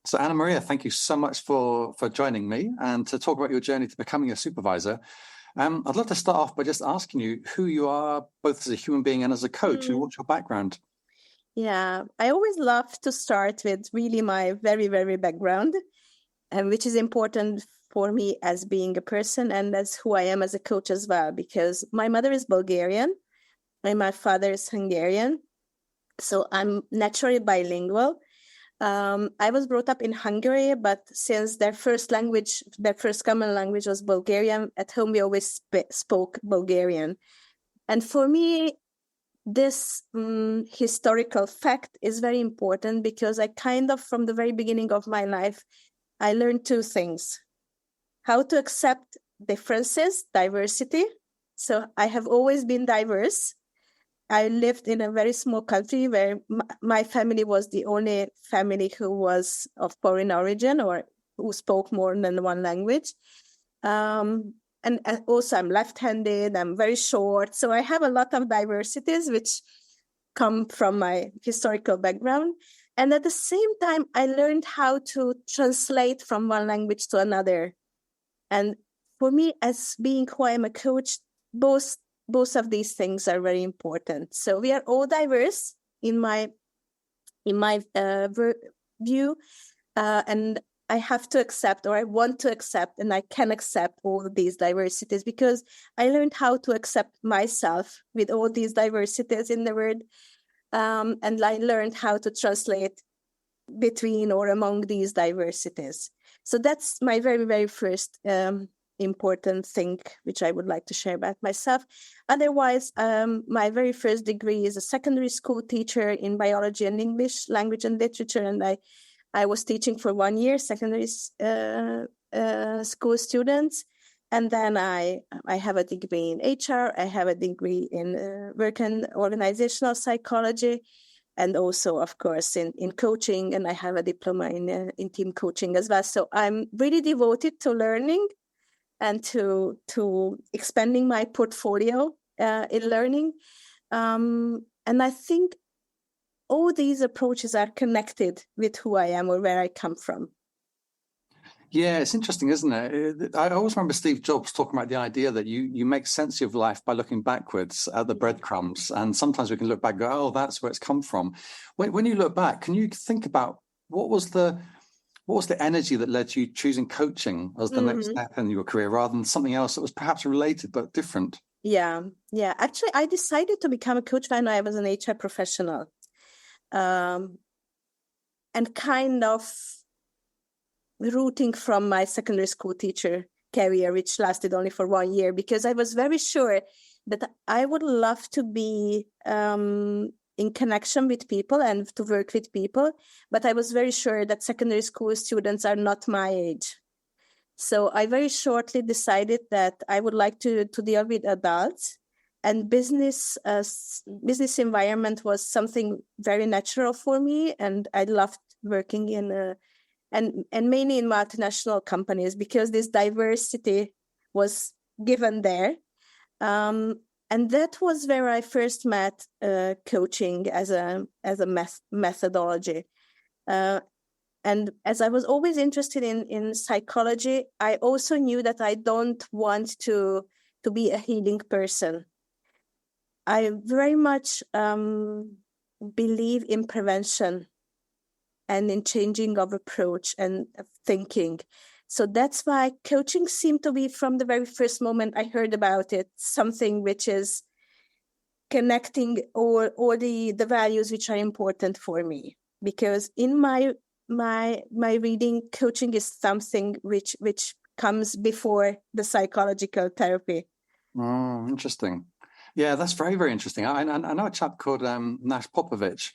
So Annamária, thank you so much for joining me and to talk about your journey to becoming a supervisor. I'd love to start off by just asking you who you are, both as a human being and as a coach, and what's your background? Yeah, I always love to start with really my very, very background, and which is important for me as being a person and as who I am as a coach as well, because my mother is Bulgarian and my father is Hungarian. So I'm naturally bilingual. I was brought up in Hungary, but since their first common language was Bulgarian, at home we always spoke Bulgarian. And for me, this historical fact is very important because I kind of, from the very beginning of my life, I learned two things: how to accept differences, diversity. So I have always been diverse. I lived in a very small country where my family was the only family who was of foreign origin or who spoke more than one language. And also I'm left-handed, I'm very short. So I have a lot of diversities which come from my historical background. And at the same time, I learned how to translate from one language to another. And for me, as being who I am a coach, both of these things are very important. So we are all diverse in my view, and I have to accept, or I want to accept, and I can accept all of these diversities because I learned how to accept myself with all these diversities in the world, and I learned how to translate between or among these diversities. So that's my very, very first important thing which I would like to share about myself. Otherwise, my very first degree is a secondary school teacher in biology and English, language and literature, and I was teaching for 1 year secondary school students, and then I have a degree in HR, I have a degree in work and organizational psychology, and also, of course, in coaching, and I have a diploma in team coaching as well. So I'm really devoted to learning and to expanding my portfolio in learning. And I think all these approaches are connected with who I am or where I come from. Yeah, it's interesting, isn't it? I always remember Steve Jobs talking about the idea that you make sense of life by looking backwards at the breadcrumbs. And sometimes we can look back and go, oh, that's where it's come from. When you look back, can you think about what was the energy that led to you choosing coaching as the next step in your career rather than something else that was perhaps related but different? Yeah. Actually, I decided to become a coach when I was an HR professional. And kind of rooting from my secondary school teacher career, which lasted only for 1 year, because I was very sure that I would love to be in connection with people and to work with people. But I was very sure that secondary school students are not my age. So I very shortly decided that I would like to deal with adults, and business environment was something very natural for me. And I loved working in and mainly in multinational companies because this diversity was given there. And that was where I first met coaching as a methodology. And as I was always interested in psychology, I also knew that I don't want to be a healing person. I very much believe in prevention and in changing of approach and of thinking. So that's why coaching seemed to be, from the very first moment I heard about it, something which is connecting all the values which are important for me. Because in my reading, coaching is something which comes before the psychological therapy. Interesting. Yeah, that's very, very interesting. I know a chap called Nash Popovic.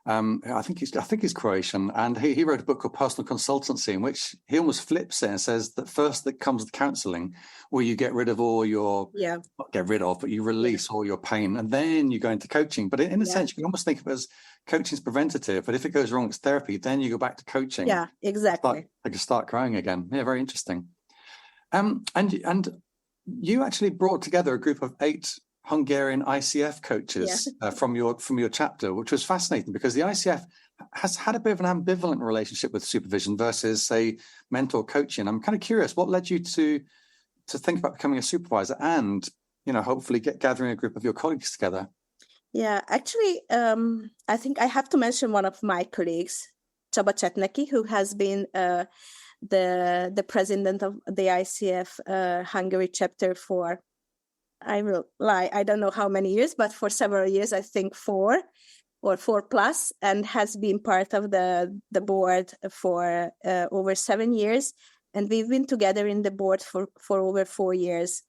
I think he's Croatian, and he wrote a book called Personal Consultancy, in which he almost flips it and says that first that comes the counselling, where you get rid of all your not get rid of, but you release all your pain, and then you go into coaching. But in a sense, you can almost think of it as coaching is preventative, but if it goes wrong, it's therapy. Then you go back to coaching. Yeah, exactly. They can start growing again. Yeah, very interesting. And you actually brought together a group of 8 Hungarian ICF coaches from your chapter, which was fascinating because the ICF has had a bit of an ambivalent relationship with supervision versus, say, mentor coaching. I'm kind of curious, what led you to think about becoming a supervisor and, hopefully gathering a group of your colleagues together? Yeah, actually, I think I have to mention one of my colleagues, Csaba Csetneki, who has been the president of the ICF Hungary Chapter for, I will lie, I don't know how many years, but for several years, I think 4 or 4+, and has been part of the board for over 7 years. And we've been together in the board for over 4 years.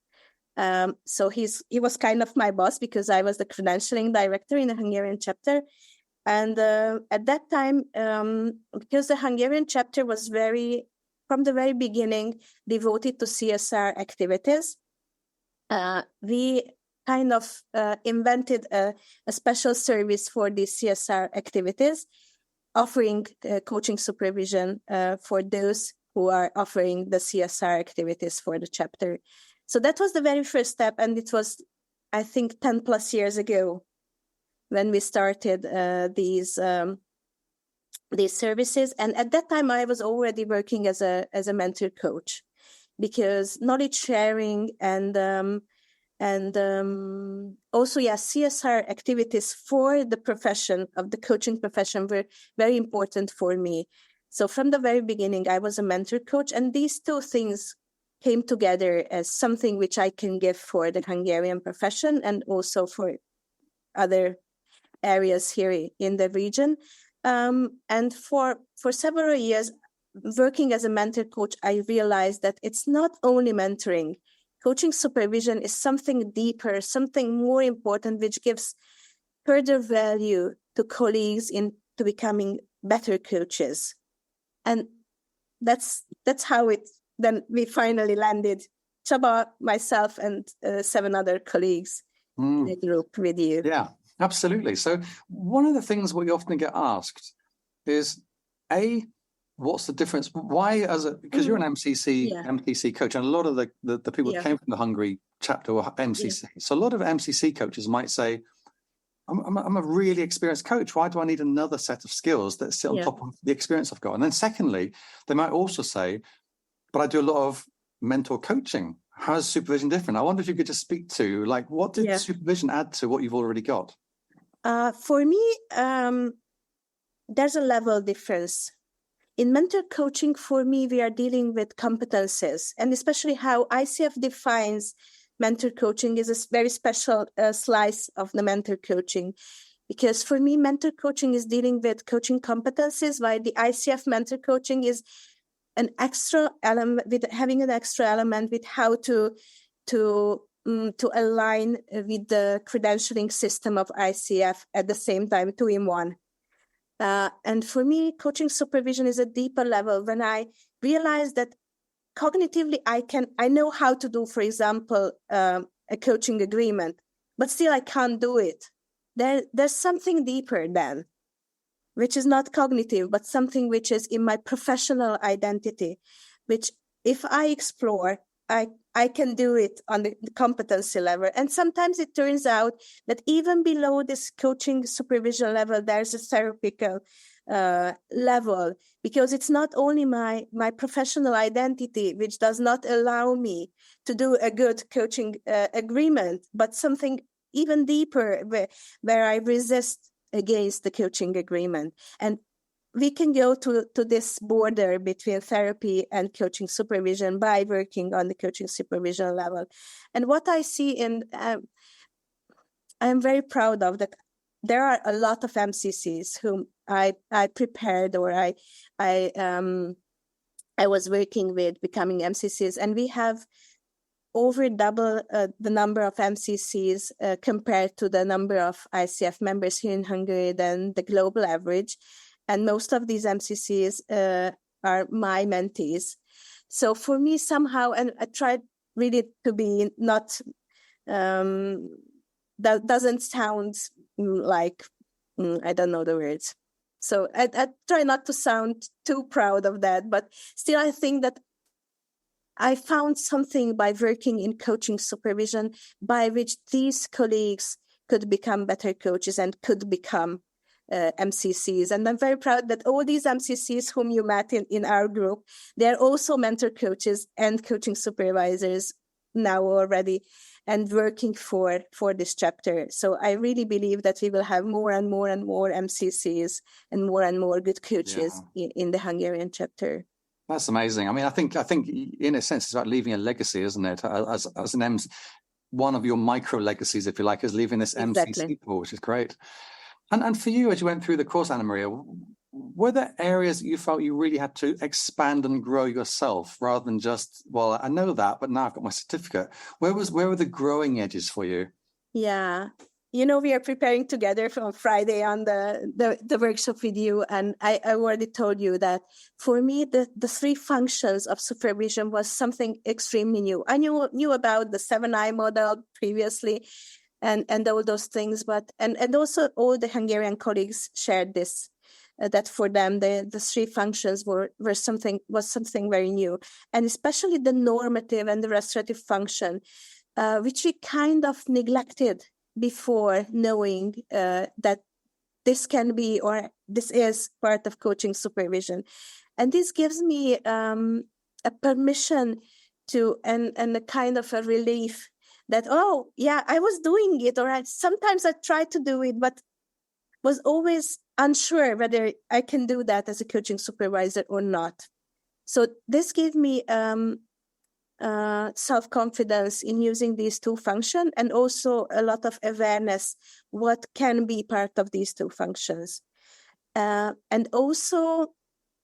So he was kind of my boss because I was the credentialing director in the Hungarian chapter. And at that time, because the Hungarian chapter was from the very beginning, devoted to CSR activities, we kind of invented a special service for these CSR activities, offering coaching supervision for those who are offering the CSR activities for the chapter. So that was the very first step, and it was, I think, 10+ years ago when we started these services. And at that time, I was already working as a mentor coach, because knowledge sharing and also, CSR activities for the profession of the coaching profession were very important for me. So from the very beginning, I was a mentor coach, and these two things came together as something which I can give for the Hungarian profession and also for other areas here in the region. And for several years, working as a mentor coach, I realized that it's not only mentoring. Coaching supervision is something deeper, something more important, which gives further value to colleagues into becoming better coaches. And that's how then we finally landed, Csaba, myself, and 7 other colleagues in the group with you. Yeah, absolutely. So one of the things we often get asked is, what's the difference? Why, because you're an MCC coach, and a lot of the people that came from the Hungary chapter were MCC. Yeah. So a lot of MCC coaches might say, I'm a really experienced coach. Why do I need another set of skills that sit on top of the experience I've got? And then secondly, they might also say, but I do a lot of mentor coaching. How is supervision different? I wonder if you could just speak to, what did supervision add to what you've already got? For me, there's a level difference. In mentor coaching, for me, we are dealing with competences, and especially how ICF defines mentor coaching is a very special slice of the mentor coaching. Because for me, mentor coaching is dealing with coaching competencies, while the ICF mentor coaching is an extra element, with having an extra element with how to align with the credentialing system of ICF at the same time, 2 in 1. And for me, coaching supervision is a deeper level when I realize that cognitively I know how to do, for example, a coaching agreement, but still I can't do it. There's something deeper then, which is not cognitive, but something which is in my professional identity, which if I explore, I can do it on the competency level. And sometimes it turns out that even below this coaching supervision level, there's a therapeutical level, because it's not only my professional identity, which does not allow me to do a good coaching agreement, but something even deeper where I resist against the coaching agreement. And we can go to this border between therapy and coaching supervision by working on the coaching supervision level. And what I see I'm very proud of that. There are a lot of MCCs whom I prepared, or I was working with becoming MCCs, and we have over double the number of MCCs compared to the number of ICF members here in Hungary than the global average. And most of these MCCs are my mentees. So for me, somehow, and I tried really to be not, that doesn't sound like, I don't know the words. So I try not to sound too proud of that, but still I think that I found something by working in coaching supervision by which these colleagues could become better coaches and could become MCCs. And I'm very proud that all these MCCs whom you met in our group, they're also mentor coaches and coaching supervisors now already, and working for this chapter. So I really believe that we will have more and more and more MCCs and more good coaches in the Hungarian chapter. That's amazing. I mean, I think in a sense it's about leaving a legacy, isn't it? As an MC, one of your micro legacies, if you like, is leaving this MCC pool, which is great. And for you, as you went through the course, Annamária, were there areas that you felt you really had to expand and grow yourself rather than just, well, I know that, but now I've got my certificate? Where were the growing edges for you? Yeah. We are preparing together on Friday on the workshop with you. And I already told you that for me, the three functions of supervision was something extremely new. I knew about the 7I model previously and all those things, but and also all the Hungarian colleagues shared this, that for them, the three functions was something very new. And especially the normative and the restorative function, which we kind of neglected before, knowing that this can be, or this is part of coaching supervision. And this gives me a permission to, and a kind of a relief that, oh, yeah, I was doing it, or sometimes I tried to do it, but was always unsure whether I can do that as a coaching supervisor or not. So this gave me self-confidence in using these two functions, and also a lot of awareness what can be part of these two functions. And also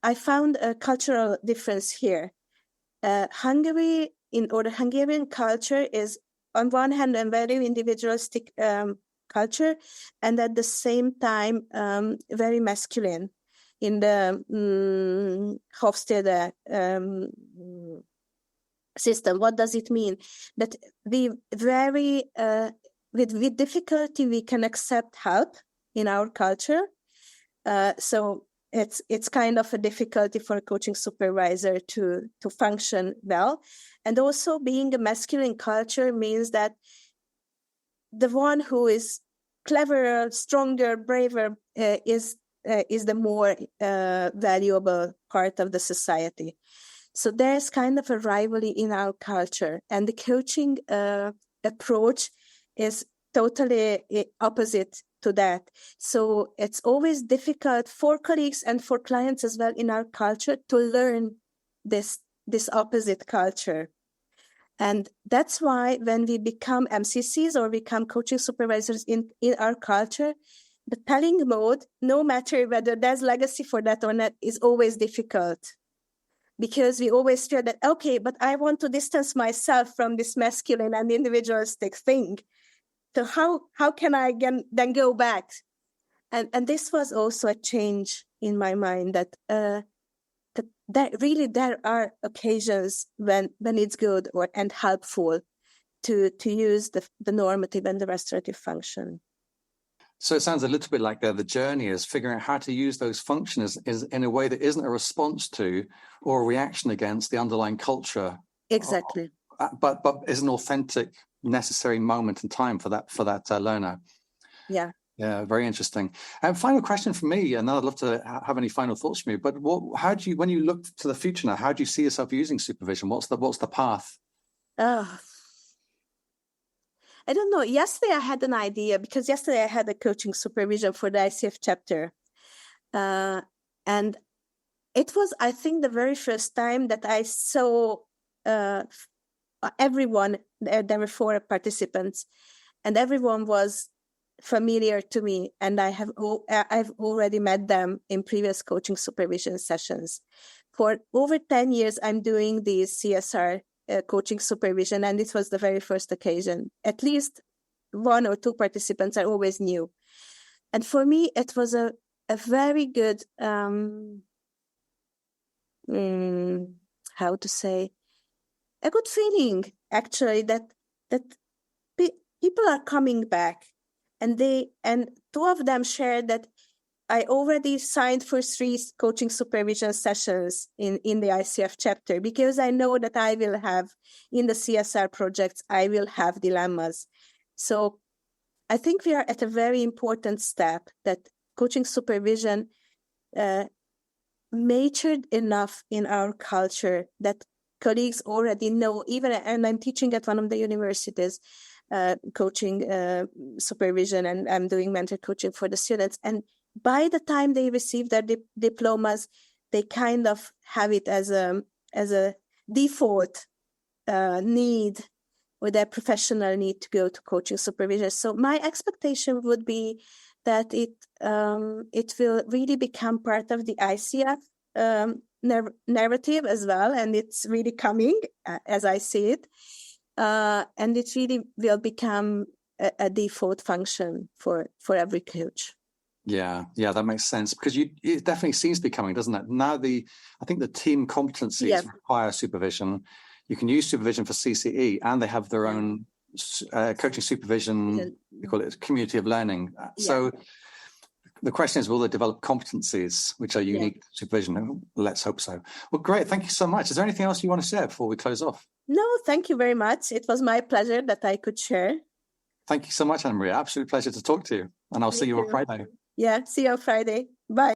I found a cultural difference here. Hungary, or the Hungarian culture, is on one hand a very individualistic culture, and at the same time very masculine in the Hofstede system. What does it mean? That we very with difficulty we can accept help in our culture. So it's kind of a difficulty for a coaching supervisor to function well. And also being a masculine culture means that the one who is cleverer, stronger, braver is the more valuable part of the society. So there's kind of a rivalry in our culture, and the coaching approach is totally opposite to that. So it's always difficult for colleagues and for clients as well in our culture to learn this opposite culture. And that's why when we become MCCs or become coaching supervisors in our culture, the telling mode, no matter whether there's legacy for that or not, is always difficult. Because we always feel that, okay, but I want to distance myself from this masculine and individualistic thing. So how can I then go back? And this was also a change in my mind, that really there are occasions when it's good and helpful to use the normative and the restorative function. So it sounds a little bit like the journey is figuring out how to use those functions is in a way that isn't a response to or a reaction against the underlying culture. Exactly. But is an authentic, necessary moment in time for that learner. Yeah. Yeah, very interesting. And final question from me, and I'd love to have any final thoughts from you. But how do you, when you look to the future now, how do you see yourself using supervision? What's the path? I don't know. Yesterday I had an idea, because yesterday I had a coaching supervision for the ICF chapter. And it was, I think, the very first time that I saw everyone. There were 4 participants, and everyone was familiar to me. And I've already met them in previous coaching supervision sessions. For over 10 years, I'm doing these CSR coaching supervision, and this was the very first occasion. At least 1 or 2 participants I always knew. And for me, it was a very good, how to say, a good feeling, actually, that people are coming back. And 2 of them shared that I already signed for 3 coaching supervision sessions in the ICF chapter, because I know that I will have, in the CSR projects, I will have dilemmas. So I think we are at a very important step, that coaching supervision matured enough in our culture that colleagues already know, and I'm teaching at one of the universities, coaching supervision, and I'm doing mentor coaching for the students. And by the time they receive their diplomas, they kind of have it as a default need, or their professional need, to go to coaching supervision. So my expectation would be that it will really become part of the ICF narrative as well, and it's really coming as I see it, and it really will become a default function for every coach. Yeah, that makes sense, because it definitely seems to be coming, doesn't it? Now I think the team competencies require supervision. You can use supervision for CCE, and they have their own coaching supervision. We call it community of learning. So the question is, will they develop competencies which are unique to supervision? Let's hope so. Well, great. Thank you so much. Is there anything else you want to share before we close off? No, thank you very much. It was my pleasure that I could share. Thank you so much, Annamária. Absolute pleasure to talk to you. And I'll see you on Friday. Yeah, see you on Friday. Bye.